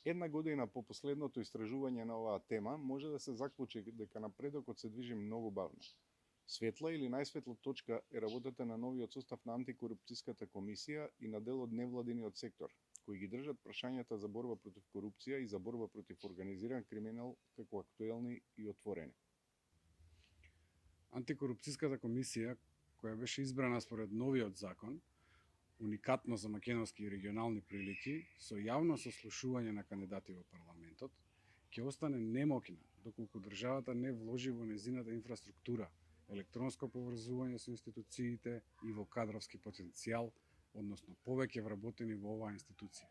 Една година по последното истражување на оваа тема може да се заклучи дека напредокот се движи многу бавно. Светла или најсветла точка е работата на новиот состав на антикорупцијската комисија и на дел од невладиниот сектор, кои ги држат прашањата за борба против корупција и за борба против организиран криминал како актуелни и отворени. Антикорупцијската комисија, која беше избрана според новиот закон, уникатно за македонски и регионални прилики, со јавно сослушување на кандидати во парламентот, ќе остане немокна доколку државата не вложи во незината инфраструктура, електронско поврзување со институциите и во кадровски потенцијал, односно повеќе вработени во оваа институција.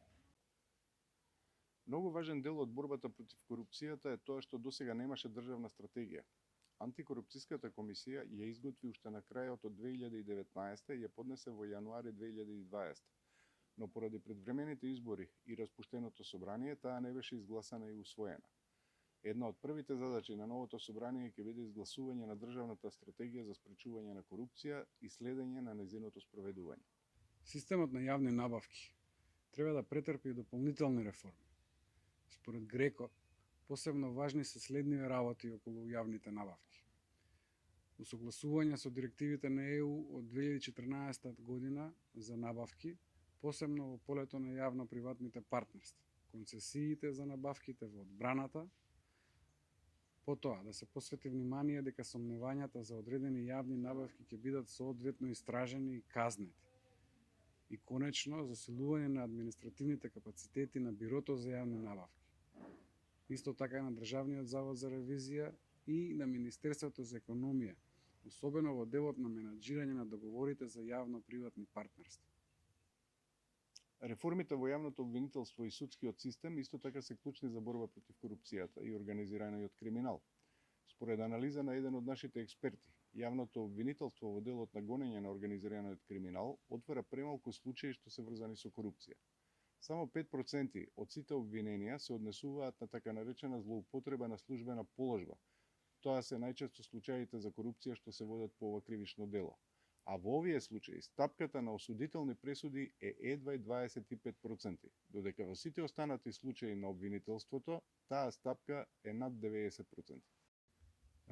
Многу важен дел од борбата против корупцијата е тоа што досега немаше државна стратегија. Антикорупцијската комисија ја изготви уште на крајот од 2019 и ја поднесе во јануари 2020, но поради предвремените избори и распуштеното собрание, таа не беше изгласана и усвоена. Една од првите задачи на новото собрание ќе биде изгласување на државната стратегија за спречување на корупција и следење на нејзиното спроведување. Системот на јавни набавки треба да претрпи дополнителни реформи. Според Греко, посебно важни се следниве работи околу јавните набавки. Усогласување со директивите на ЕУ од 2014 година за набавки, посебно во полето на јавно-приватните партнерства, концесиите за набавките во одбраната, потоа да се посвети внимание дека сомневањата за одредени јавни набавки ќе бидат соодветно истражени и казнети. И конечно, засилување на административните капацитети на Бирото за јавни набавки. Исто така и на Државниот завод за ревизија и на Министерството за економија, особено во делот на менаџирање на договорите за јавно-приватни партнерства. Реформите во јавното обвинителство и судскиот систем исто така се клучни за борба против корупцијата и организираниот криминал. Според анализа на еден од нашите експерти, јавното обвинителство во делот на гонење на организираниот криминал отвора премалку случаи што се врзани со корупција. Само 5% од сите обвиненија се однесуваат на така наречена злоупотреба на службена положба. Тоа се најчесто случаите за корупција што се водат по ова кривично дело. А во овие случаи стапката на осудителни пресуди е едва и 25%, додека во сите останати случаи на обвинителството таа стапка е над 90%.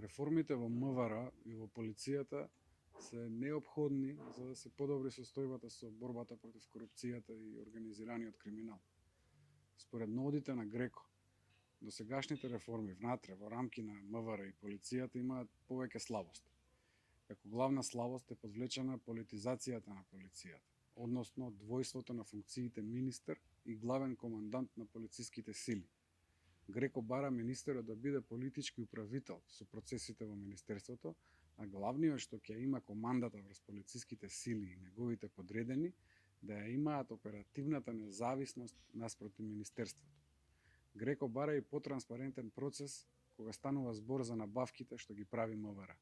Реформите во МВР и во полицијата се неопходни за да се подобри состојбата со борбата против корупцијата и организираниот криминал. Според новодите на Греко, досегашните реформи внатре во рамки на МВР и полицијата имаат повеќе слабости. Како главна слабост е подвлечена политизацијата на полицијата, односно двојството на функциите министер и главен командант на полициските сили. Греко бара министерот да биде политички управител со процесите во министерството, а главниот што ќе има командата врз полициските сили и неговите подредени да ја имаат оперативната независност наспроти министерството. Греко бара и потранспарентен процес кога станува збор за набавките што ги прави МВР.